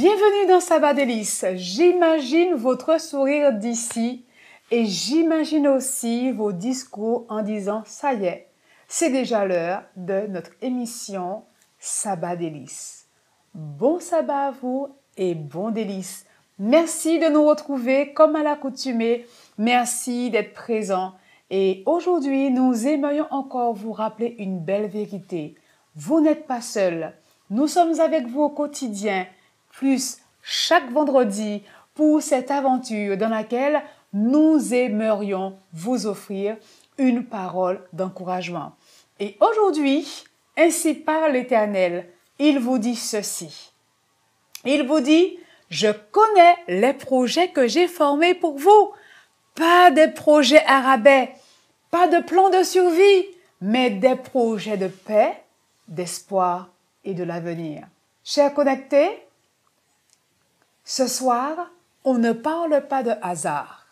Bienvenue dans Sabbat Délices. J'imagine votre sourire d'ici et j'imagine aussi vos discours en disant « ça y est, c'est déjà l'heure de notre émission Sabbat Délices ». Bon sabbat à vous et bon délice. Merci de nous retrouver comme à l'accoutumée. Merci d'être présents. Et aujourd'hui, nous aimerions encore vous rappeler une belle vérité. Vous n'êtes pas seul. Nous sommes avec vous au quotidien, plus chaque vendredi pour cette aventure dans laquelle nous aimerions vous offrir une parole d'encouragement. Et aujourd'hui, ainsi parle l'Éternel, il vous dit ceci. Il vous dit, je connais les projets que j'ai formés pour vous. Pas des projets à rabais, pas de plan de survie, mais des projets de paix, d'espoir et de l'avenir. Chers connectés, ce soir, on ne parle pas de hasard.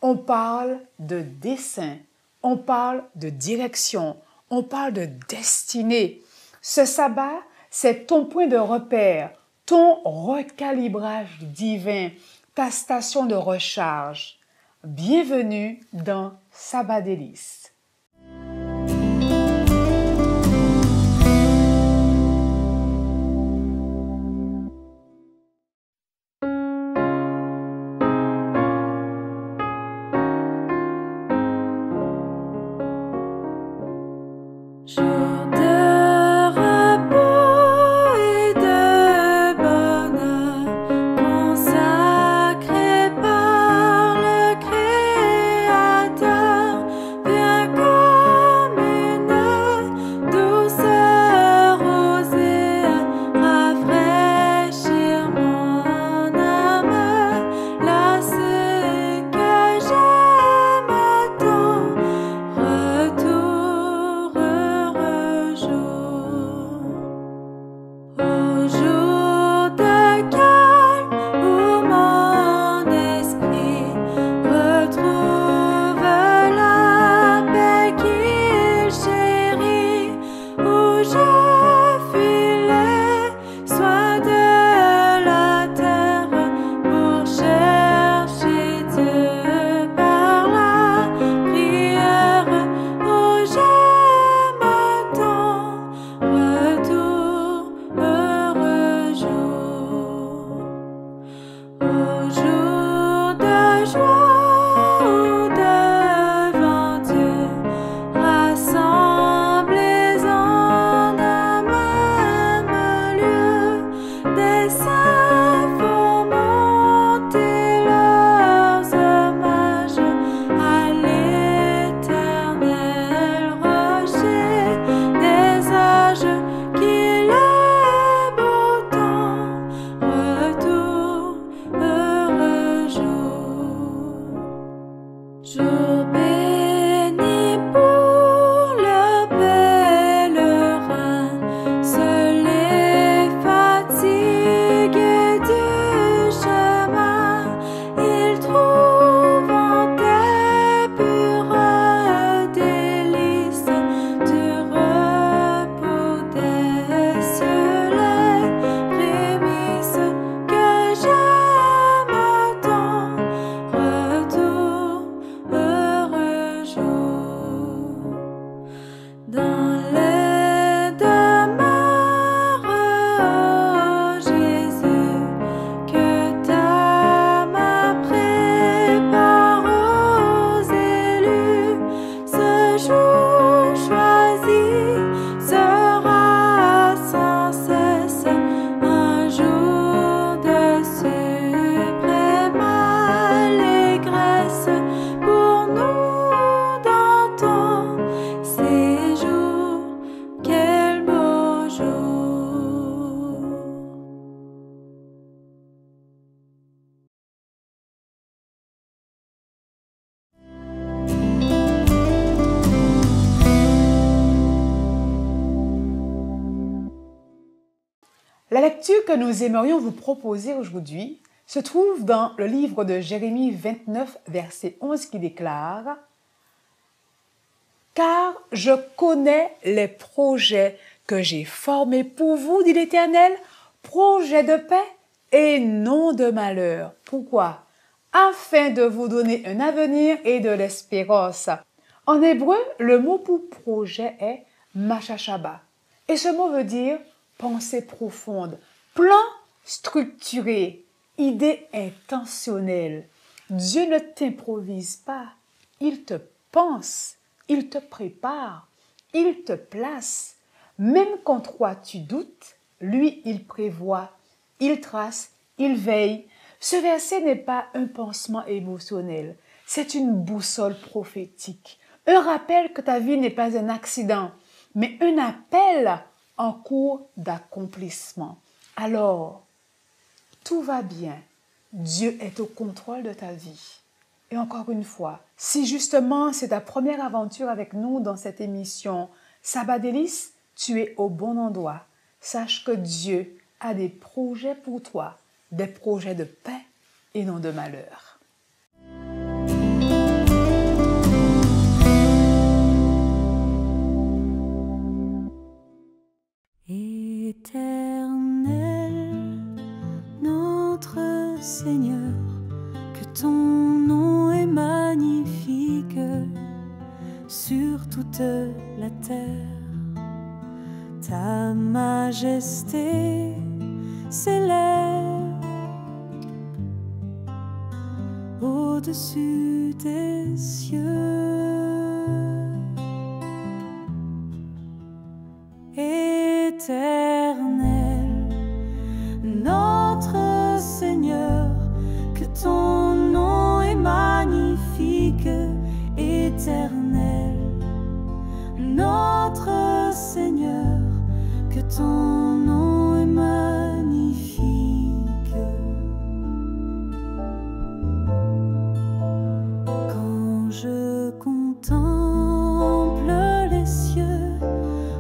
On parle de dessein, on parle de direction, on parle de destinée. Ce sabbat, c'est ton point de repère, ton recalibrage divin, ta station de recharge. Bienvenue dans Sabbat Délices. La lecture que nous aimerions vous proposer aujourd'hui se trouve dans le livre de Jérémie 29, verset 11 qui déclare « Car je connais les projets que j'ai formés pour vous, dit l'Éternel, projets de paix et non de malheur. Pourquoi? Afin de vous donner un avenir et de l'espérance. En hébreu, le mot pour projet est machashaba. Et ce mot veut dire pensée profonde, plan structuré, idée intentionnelle. Dieu ne t'improvise pas, il te pense, il te prépare, il te place. Même quand toi tu doutes, lui il prévoit, il trace, il veille. Ce verset n'est pas un pansement émotionnel, c'est une boussole prophétique. Un rappel que ta vie n'est pas un accident, mais un appel en cours d'accomplissement. Alors, tout va bien. Dieu est au contrôle de ta vie. Et encore une fois, si justement c'est ta première aventure avec nous dans cette émission Sabbat délices, tu es au bon endroit. Sache que Dieu a des projets pour toi, des projets de paix et non de malheur. Éternel, notre Seigneur, que ton nom est magnifique sur toute la terre. Ta majesté s'élève au-dessus des cieux. Éternel, notre Seigneur, que ton nom est magnifique. Éternel, notre Seigneur, que ton nom est magnifique. Quand je contemple les cieux,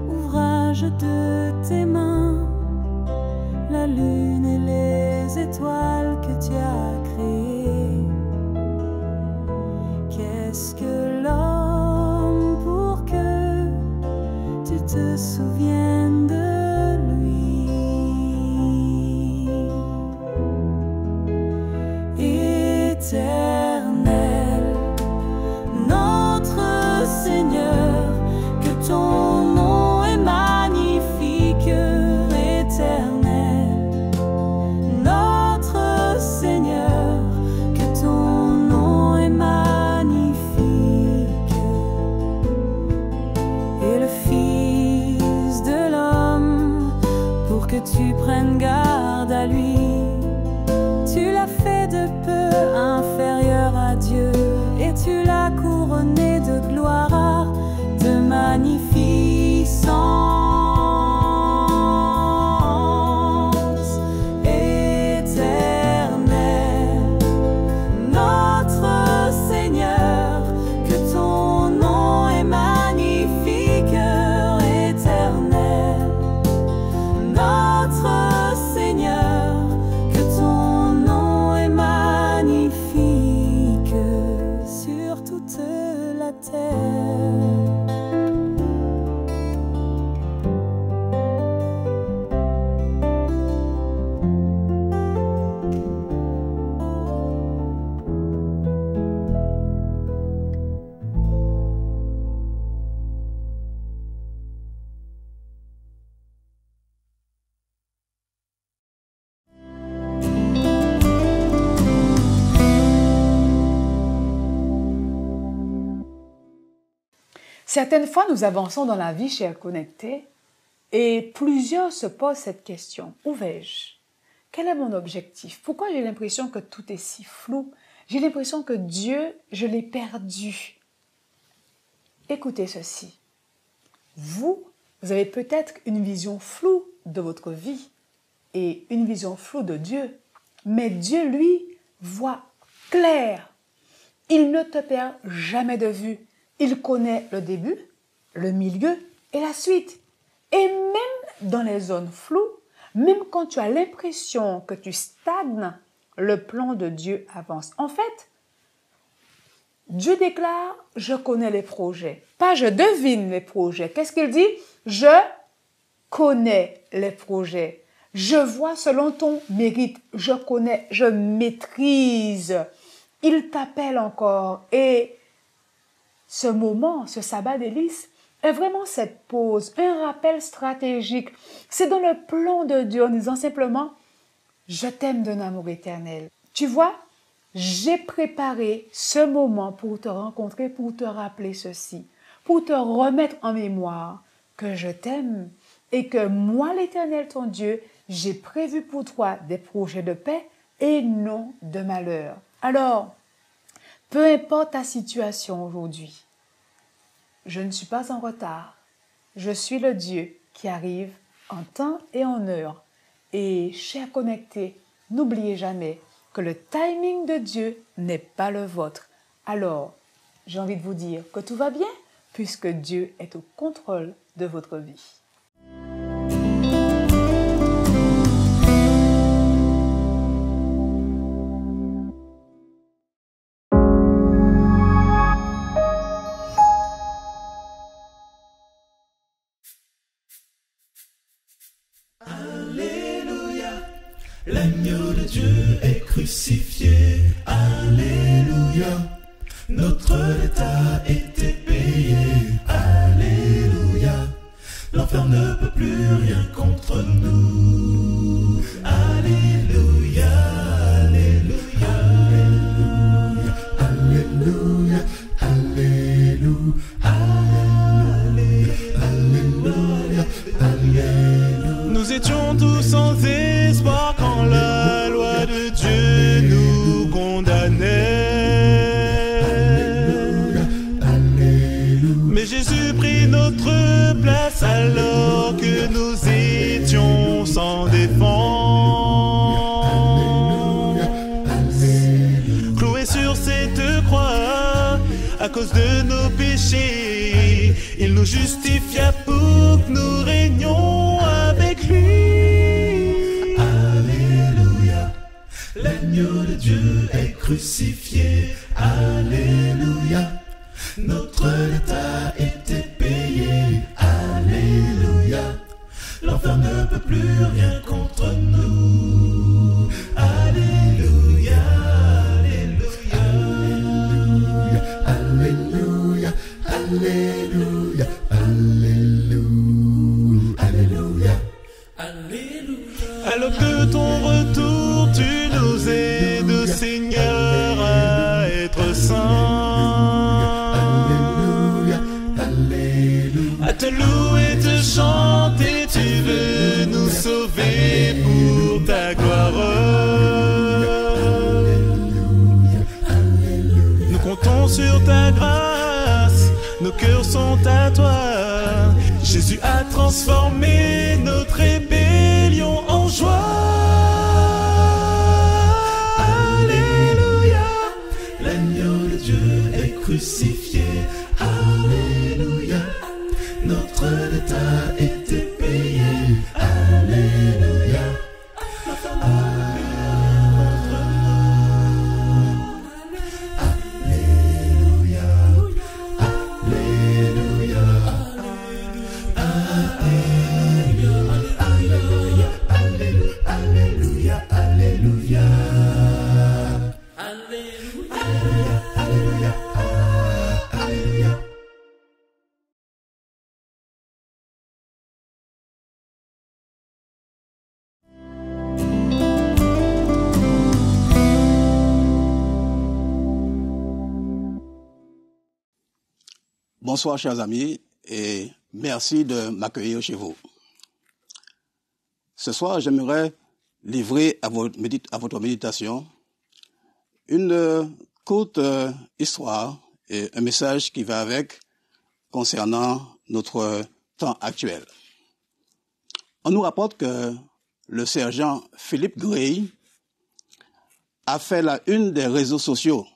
ouvrage de tes mains, la lune et les étoiles que tu as créées, qu'est-ce que l'homme pour que tu te souviennes de lui? Éternel, notre Seigneur, que ton nom est magnifique. Éternel, notre Seigneur, que ton nom est magnifique. Et le Fils de l'homme, pour que tu prennes garde à lui, tu l'as fait de peu inférieur à Dieu, et tu l'as couronné de gloire, de magnificence. Éternel, notre Seigneur, que ton nom est magnifique. Éternel, notre Seigneur, que ton nom est magnifique sur toute la terre. Certaines fois, nous avançons dans la vie, chers connectés, et plusieurs se posent cette question. Où vais-je? Quel est mon objectif? Pourquoi j'ai l'impression que tout est si flou? J'ai l'impression que Dieu, je l'ai perdu. Écoutez ceci. Vous avez peut-être une vision floue de votre vie et une vision floue de Dieu, mais Dieu, lui, voit clair. Il ne te perd jamais de vue. Il connaît le début, le milieu et la suite. Et même dans les zones floues, même quand tu as l'impression que tu stagnes, le plan de Dieu avance. En fait, Dieu déclare, je connais les projets. Pas je devine les projets. Qu'est-ce qu'il dit? Je connais les projets. Je vois selon ton mérite. Je connais, je maîtrise. Il t'appelle encore. Et ce moment, ce sabbat délice, est vraiment cette pause, un rappel stratégique. C'est dans le plan de Dieu en disant simplement, je t'aime d'un amour éternel. Tu vois, j'ai préparé ce moment pour te rencontrer, pour te rappeler ceci, pour te remettre en mémoire que je t'aime et que moi, l'Éternel, ton Dieu, j'ai prévu pour toi des projets de paix et non de malheur. Alors, peu importe ta situation aujourd'hui, je ne suis pas en retard. Je suis le Dieu qui arrive en temps et en heure. Et, chers connectés, n'oubliez jamais que le timing de Dieu n'est pas le vôtre. Alors, j'ai envie de vous dire que tout va bien puisque Dieu est au contrôle de votre vie. L'agneau de Dieu est crucifié, alléluia. Notre dette a été payé, alléluia. L'enfer ne peut plus rien contre nous, alléluia, alléluia, alléluia, alléluia, alléluia, alléluia. Nous étions tous sans espoir quand la loi de Dieu nous condamnait. Mais Jésus prit notre place alors que nous étions sans défense. Cloué sur cette croix, à cause de nos péchés, il nous justifia pour que nous régnions avec lui. Alléluia, l'agneau de Dieu est crucifié. Alléluia, notre dette a été payé. Alléluia, l'enfer ne peut plus rien contre nous. Alléluia, alléluia, alléluia, alléluia, alléluia, alléluia, alléluia. Alors que ton retour, tu nous aides, Seigneur, à être saints. À te louer, te chanter, tu veux nous sauver pour ta gloire. Nous comptons sur ta grâce, nos cœurs sont à toi. Jésus a transformé notre rébellion en joie. Alléluia, l'agneau de Dieu est crucifié. Alléluia, notre dette a été payé. Alléluia, alléluia, alléluia, alléluia, alléluia, alléluia, alléluia, alléluia. Bonsoir chers amis et merci de m'accueillir chez vous. Ce soir, j'aimerais livrer à votre méditation une courte histoire et un message qui va avec concernant notre temps actuel. On nous rapporte que le sergent Philip Gray a fait la une des réseaux sociaux.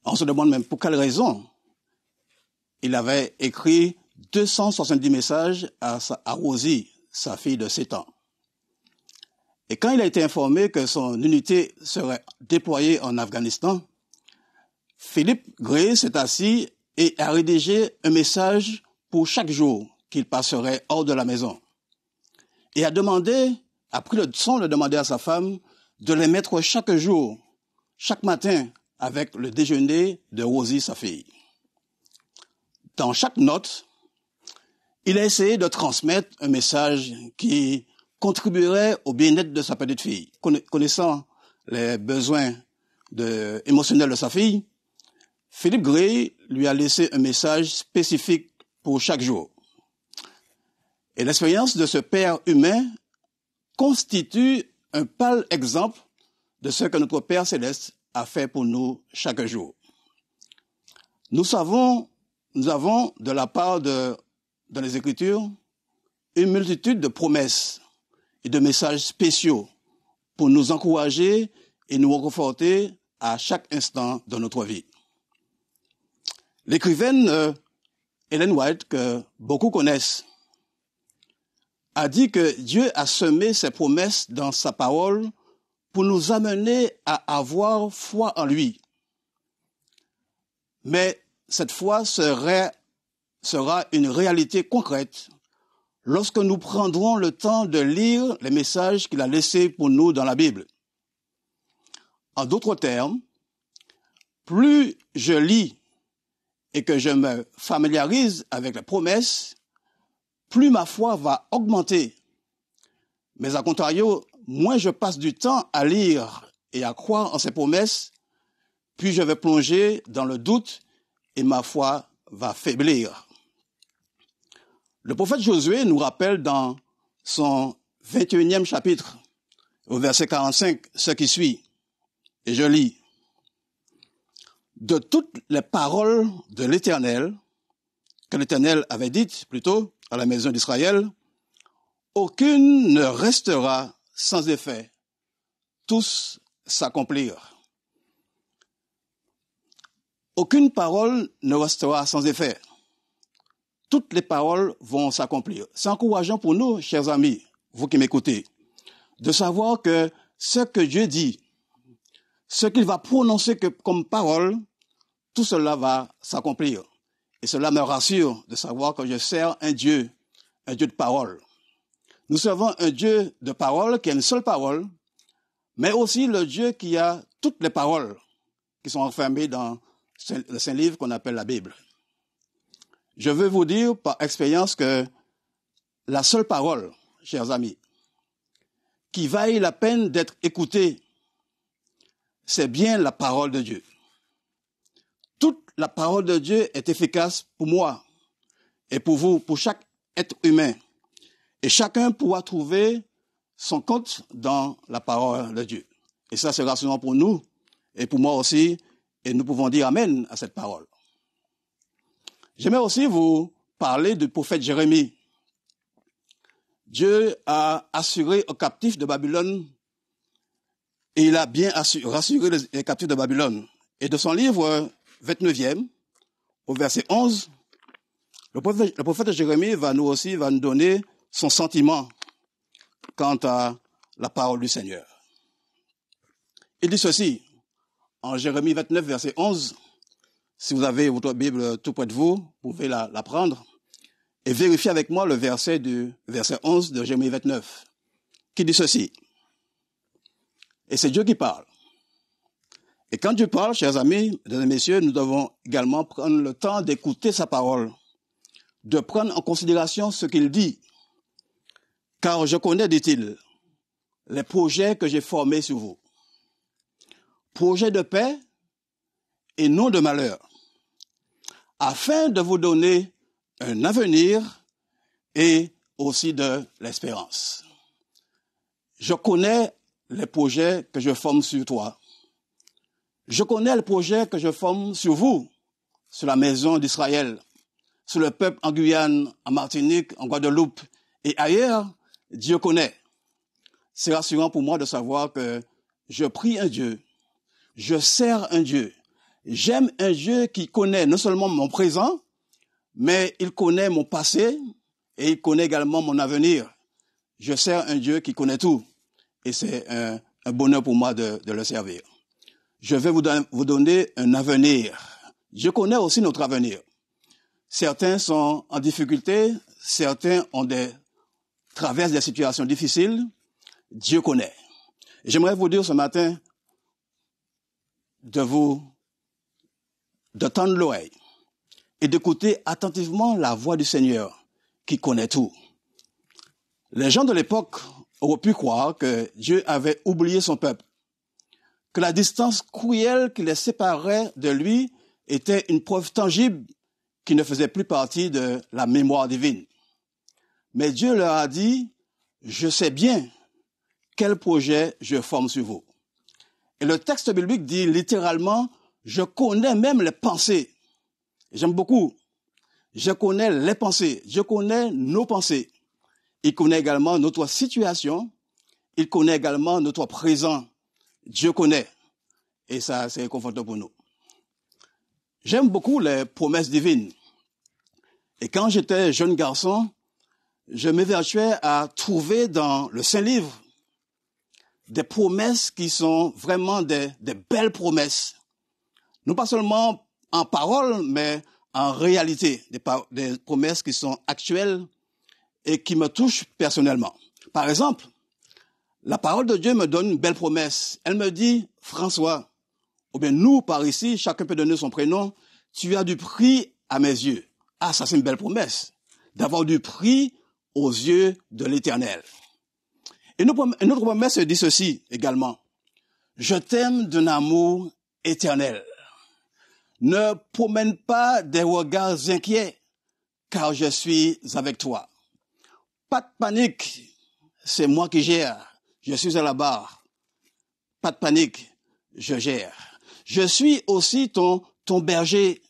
On se demande même pour quelle raison. Il avait écrit 270 messages à Rosie, sa fille de 7 ans. Et quand il a été informé que son unité serait déployée en Afghanistan, Philip Gray s'est assis et a rédigé un message pour chaque jour qu'il passerait hors de la maison. et a pris le soin de demander à sa femme de les mettre chaque jour, chaque matin, avec le déjeuner de Rosie, sa fille. Dans chaque note, il a essayé de transmettre un message qui contribuerait au bien-être de sa petite fille. Connaissant les besoins émotionnels de sa fille, Philip Gray lui a laissé un message spécifique pour chaque jour. Et l'expérience de ce père humain constitue un pâle exemple de ce que notre Père Céleste a fait pour nous chaque jour. Nous avons de la part dans les Écritures une multitude de promesses et de messages spéciaux pour nous encourager et nous réconforter à chaque instant de notre vie. L'écrivaine Ellen White, que beaucoup connaissent, a dit que Dieu a semé ses promesses dans sa parole pour nous amener à avoir foi en lui. Mais cette foi sera une réalité concrète lorsque nous prendrons le temps de lire les messages qu'il a laissés pour nous dans la Bible. En d'autres termes, plus je lis et que je me familiarise avec les promesses, plus ma foi va augmenter. Mais à contrario, moins je passe du temps à lire et à croire en ces promesses, plus je vais plonger dans le doute et ma foi va faiblir. Le prophète Josué nous rappelle dans son 21e chapitre, au verset 45, ce qui suit, et je lis. De toutes les paroles de l'Éternel, que l'Éternel avait dites plutôt à la maison d'Israël, aucune ne restera sans effet, tous s'accomplirent. Aucune parole ne restera sans effet. Toutes les paroles vont s'accomplir. C'est encourageant pour nous, chers amis, vous qui m'écoutez, de savoir que ce que Dieu dit, ce qu'il va prononcer comme parole, tout cela va s'accomplir. Et cela me rassure de savoir que je sers un Dieu de parole. Nous servons un Dieu de parole qui a une seule parole, mais aussi le Dieu qui a toutes les paroles qui sont enfermées dans le saint livre qu'on appelle la Bible. Je veux vous dire par expérience que la seule parole, chers amis, qui vaille la peine d'être écoutée, c'est bien la parole de Dieu. Toute la parole de Dieu est efficace pour moi et pour vous, pour chaque être humain. Et chacun pourra trouver son compte dans la parole de Dieu. Et ça, c'est rassurant pour nous et pour moi aussi. Et nous pouvons dire Amen à cette parole. J'aimerais aussi vous parler du prophète Jérémie. Dieu a assuré aux captifs de Babylone et il a bien rassuré les captifs de Babylone. Et de son livre 29e, au verset 11, le prophète Jérémie va nous donner son sentiment quant à la parole du Seigneur. Il dit ceci, en Jérémie 29, verset 11, si vous avez votre Bible tout près de vous, vous pouvez la prendre, et vérifier avec moi le verset 11 de Jérémie 29, qui dit ceci. Et c'est Dieu qui parle. Et quand Dieu parle, chers amis, mesdames et messieurs, nous devons également prendre le temps d'écouter sa parole, de prendre en considération ce qu'il dit. Car je connais, dit-il, les projets que j'ai formés sur vous. Projets de paix et non de malheur, afin de vous donner un avenir et aussi de l'espérance. Je connais les projets que je forme sur toi. Je connais le projet que je forme sur vous, sur la maison d'Israël, sur le peuple en Guyane, en Martinique, en Guadeloupe et ailleurs. Dieu connaît. C'est rassurant pour moi de savoir que je prie un Dieu, je sers un Dieu. J'aime un Dieu qui connaît non seulement mon présent, mais il connaît mon passé et il connaît également mon avenir. Je sers un Dieu qui connaît tout et c'est un bonheur pour moi de le servir. Je vais vous donner un avenir. Je connais aussi notre avenir. Certains sont en difficulté, certains ont des traverse des situations difficiles, Dieu connaît. Et j'aimerais vous dire ce matin de tendre l'oreille et d'écouter attentivement la voix du Seigneur qui connaît tout. Les gens de l'époque auraient pu croire que Dieu avait oublié son peuple, que la distance cruelle qui les séparait de lui était une preuve tangible qui ne faisait plus partie de la mémoire divine. Mais Dieu leur a dit, je sais bien quel projet je forme sur vous. Et le texte biblique dit littéralement, je connais même les pensées. J'aime beaucoup. Je connais les pensées. Je connais nos pensées. Il connaît également notre situation. Il connaît également notre présent. Dieu connaît. Et ça, c'est réconfortant pour nous. J'aime beaucoup les promesses divines. Et quand j'étais jeune garçon, je m'évertuais à trouver dans le Saint-Livre des promesses qui sont vraiment des belles promesses. Non pas seulement en parole, mais en réalité. Des promesses qui sont actuelles et qui me touchent personnellement. Par exemple, la parole de Dieu me donne une belle promesse. Elle me dit, François, ou bien nous, par ici, chacun peut donner son prénom, tu as du prix à mes yeux. Ah, ça c'est une belle promesse, d'avoir du prix aux yeux de l'Éternel. Et notre promesse dit ceci également. Je t'aime d'un amour éternel. Ne promène pas des regards inquiets, car je suis avec toi. Pas de panique, c'est moi qui gère. Je suis à la barre. Pas de panique, je gère. Je suis aussi ton berger.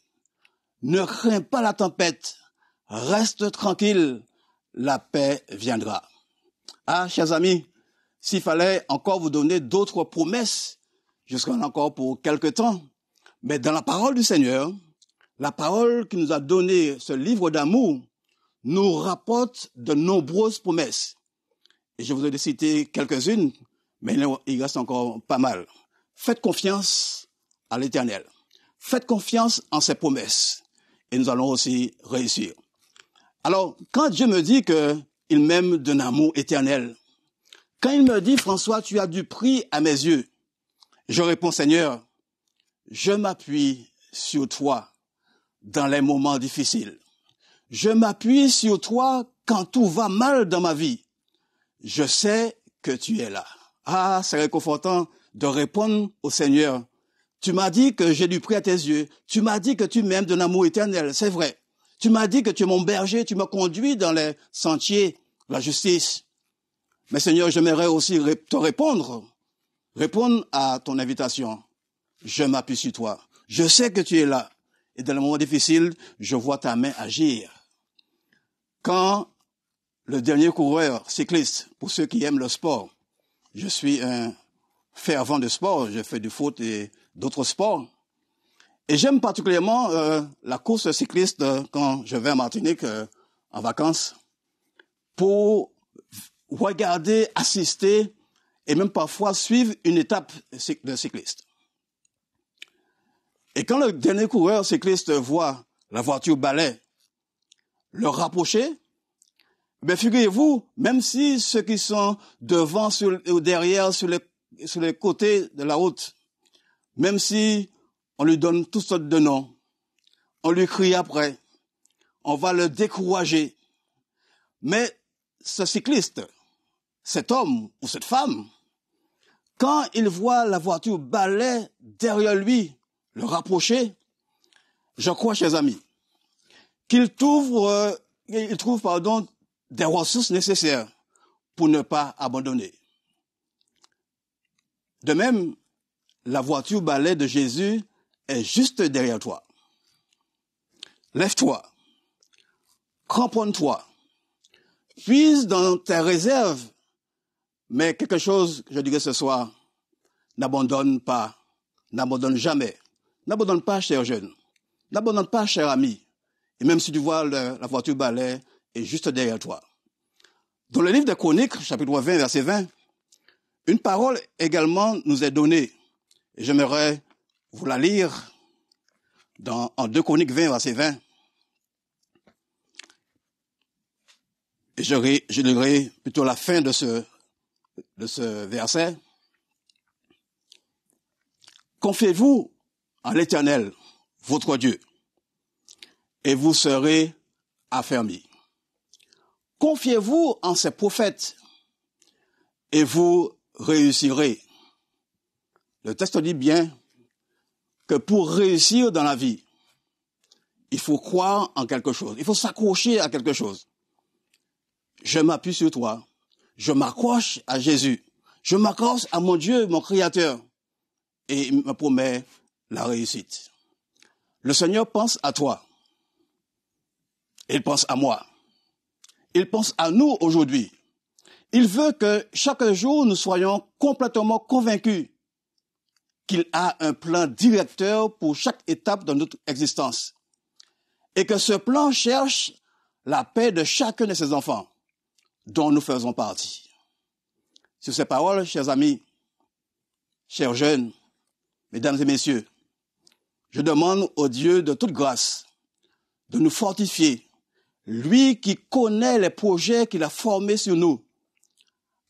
Ne crains pas la tempête. Reste tranquille, la paix viendra. Ah, chers amis, s'il fallait encore vous donner d'autres promesses, je serai encore pour quelque temps. Mais dans la parole du Seigneur, la parole qui nous a donné ce livre d'amour, nous rapporte de nombreuses promesses. Et je vous ai cité quelques-unes, mais il reste encore pas mal. Faites confiance à l'Éternel. Faites confiance en ses promesses. Et nous allons aussi réussir. Alors, quand Dieu me dit qu'il m'aime d'un amour éternel, quand il me dit, François, tu as du prix à mes yeux, je réponds, Seigneur, je m'appuie sur toi dans les moments difficiles. Je m'appuie sur toi quand tout va mal dans ma vie. Je sais que tu es là. Ah, c'est réconfortant de répondre au Seigneur. Tu m'as dit que j'ai du prix à tes yeux. Tu m'as dit que tu m'aimes d'un amour éternel. C'est vrai. Tu m'as dit que tu es mon berger. Tu me conduis dans les sentiers de la justice. Mais Seigneur, j'aimerais aussi te répondre à ton invitation. Je m'appuie sur toi. Je sais que tu es là. Et dans les moments difficiles, je vois ta main agir. Quand le dernier coureur cycliste, pour ceux qui aiment le sport, je suis un fervent de sport, je fais du foot et d'autres sports. Et j'aime particulièrement la course cycliste quand je vais en Martinique en vacances pour regarder, assister et même parfois suivre une étape de cycliste. Et quand le dernier coureur cycliste voit la voiture balai le rapprocher, ben figurez-vous, même si ceux qui sont devant ou derrière, sur les côtés de la route, même si on lui donne toutes sortes de noms, on lui crie après, on va le décourager. Mais ce cycliste, cet homme ou cette femme, quand il voit la voiture balai derrière lui, le rapprocher, je crois, chers amis, qu'il trouve des ressources nécessaires pour ne pas abandonner. De même, la voiture balai de Jésus est juste derrière toi. Lève-toi, cramponne-toi, puise dans tes réserves, mais quelque chose, je dirais ce soir, n'abandonne pas, n'abandonne jamais. N'abandonne pas, cher jeune. N'abandonne pas, cher ami. Et même si tu vois la voiture balai est juste derrière toi. Dans le livre des Chroniques, chapitre 20, verset 20, une parole également nous est donnée. Et j'aimerais vous la lire en 2 Chroniques 20, verset 20. je lirai plutôt la fin de ce verset. Confiez-vous en l'Éternel, votre Dieu, et vous serez affermis. Confiez-vous en ses prophètes, et vous réussirez. Le texte dit bien que pour réussir dans la vie, il faut croire en quelque chose. Il faut s'accrocher à quelque chose. Je m'appuie sur toi. Je m'accroche à Jésus. Je m'accroche à mon Dieu, mon Créateur. Et il me promet la réussite. Le Seigneur pense à toi. Il pense à moi. Il pense à nous aujourd'hui. Il veut que chaque jour nous soyons complètement convaincus qu'il a un plan directeur pour chaque étape de notre existence. Et que ce plan cherche la paix de chacun de ses enfants, dont nous faisons partie. Sur ces paroles, chers amis, chers jeunes, mesdames et messieurs, je demande au Dieu de toute grâce de nous fortifier, lui qui connaît les projets qu'il a formés sur nous,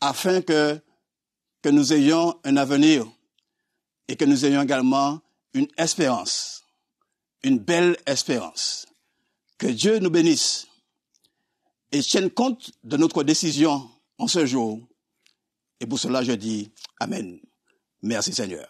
afin que nous ayons un avenir et que nous ayons également une espérance, une belle espérance. Que Dieu nous bénisse et tienne compte de notre décision en ce jour. Et pour cela, je dis Amen. Merci Seigneur.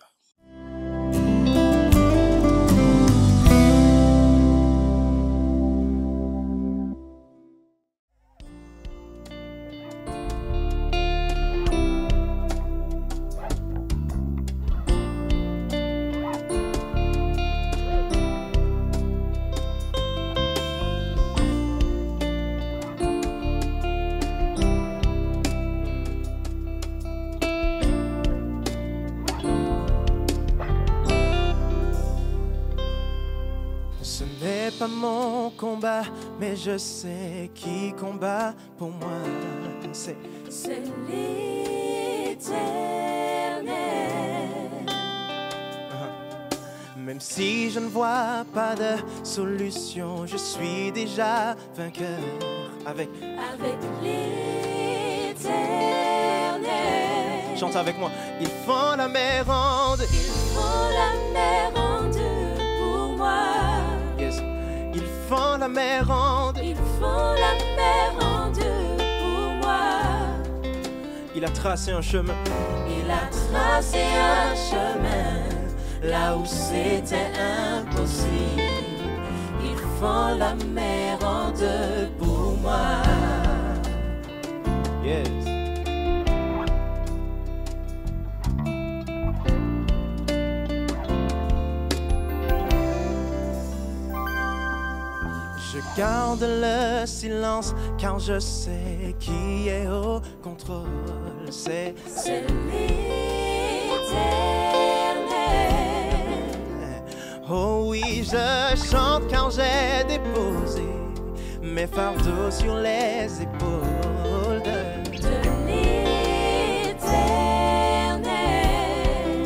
Ce n'est pas mon combat, mais je sais qui combat pour moi. C'est l'Éternel. Même si je ne vois pas de solution, je suis déjà vainqueur avec l'Éternel. Chante avec moi. Ils font la mer en deux. Ils font la mer en deux pour moi. Yes. Ils font la mer en deux. Ils font la mer en deux pour moi. Il a tracé un chemin. Il a tracé un chemin là où c'était impossible. Ils font la mer en deux pour moi. Yes. Je garde le silence car je sais qui est au contrôle. C'est l'Éternel. Oh oui, je chante car j'ai déposé mes fardeaux sur les épaules de l'Éternel.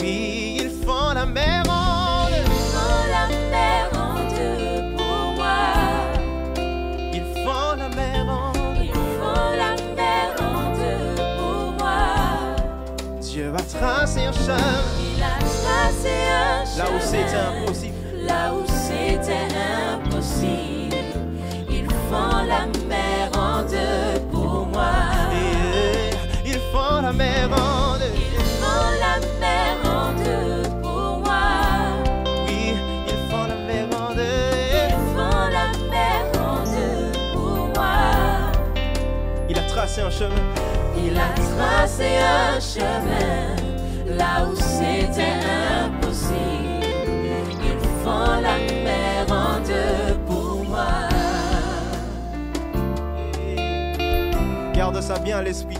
Oui, ils font la mer en deux. Ils font la mer en deux pour moi. Ils font la mer en deux. Ils font la mer en deux pour moi. Dieu a tracé un chemin. Il a tracé un chemin Là où c'était impossible. Là où c'était impossible. Ils font la mer en deux pour moi. Ils font la mer en deux. Ils font la mer en deux pour moi. Oui, ils font la mer en deux. Ils font la mer en deux pour moi. Il a tracé un chemin. Il a tracé un chemin là où c'était impossible. Ils font la mer en deux pour moi. Garde ça bien à l'esprit.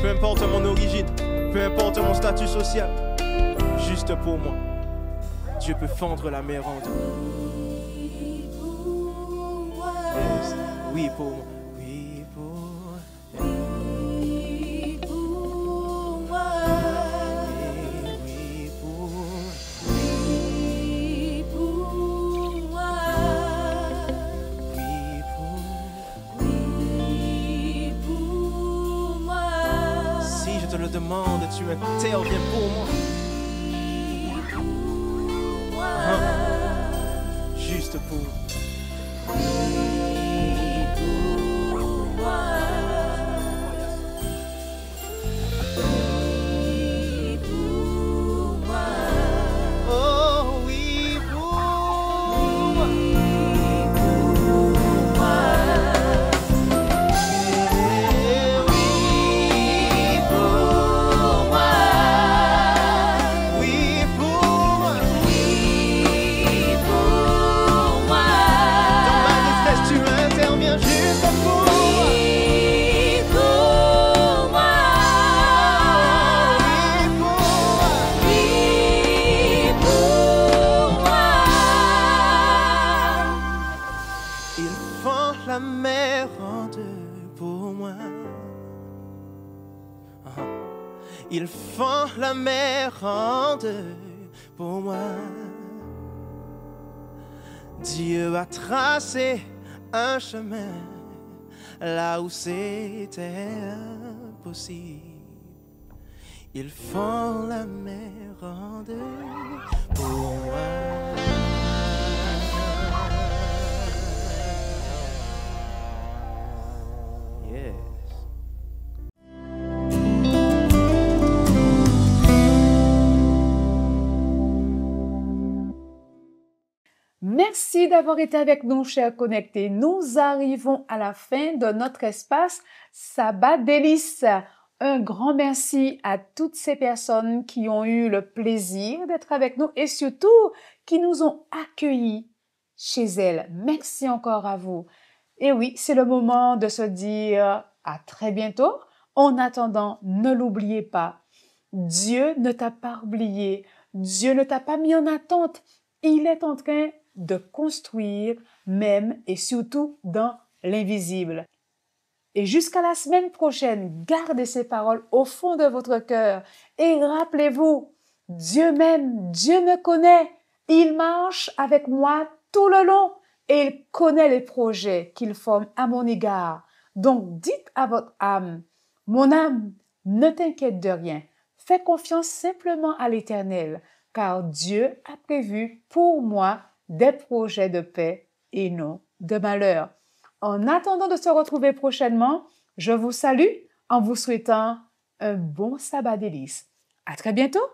Peu importe mon origine, peu importe mon statut social, juste pour moi, Dieu peut fendre la mer en deux. Yes. Oui pour moi. Oui pour moi. Oui pour moi. Oui pour Oui demande, tu interviens pour moi. Juste pour moi. La mer en deux pour moi. Ils font la mer en deux pour moi. Dieu a tracé un chemin là où c'était impossible. Ils font la mer en deux pour moi. Merci d'avoir été avec nous, chers connectés. Nous arrivons à la fin de notre espace Sabbat Délices. Un grand merci à toutes ces personnes qui ont eu le plaisir d'être avec nous et surtout qui nous ont accueillis chez elles. Merci encore à vous. Et oui, c'est le moment de se dire à très bientôt. En attendant, ne l'oubliez pas. Dieu ne t'a pas oublié. Dieu ne t'a pas mis en attente. Il est en train de construire, même et surtout dans l'invisible. Et jusqu'à la semaine prochaine, gardez ces paroles au fond de votre cœur et rappelez-vous, Dieu m'aime, Dieu me connaît, il marche avec moi tout le long et il connaît les projets qu'il forme à mon égard. Donc dites à votre âme, mon âme, ne t'inquiète de rien, fais confiance simplement à l'Éternel, car Dieu a prévu pour moi des projets de paix et non de malheur. En attendant de se retrouver prochainement, je vous salue en vous souhaitant un bon sabbat délice. À très bientôt!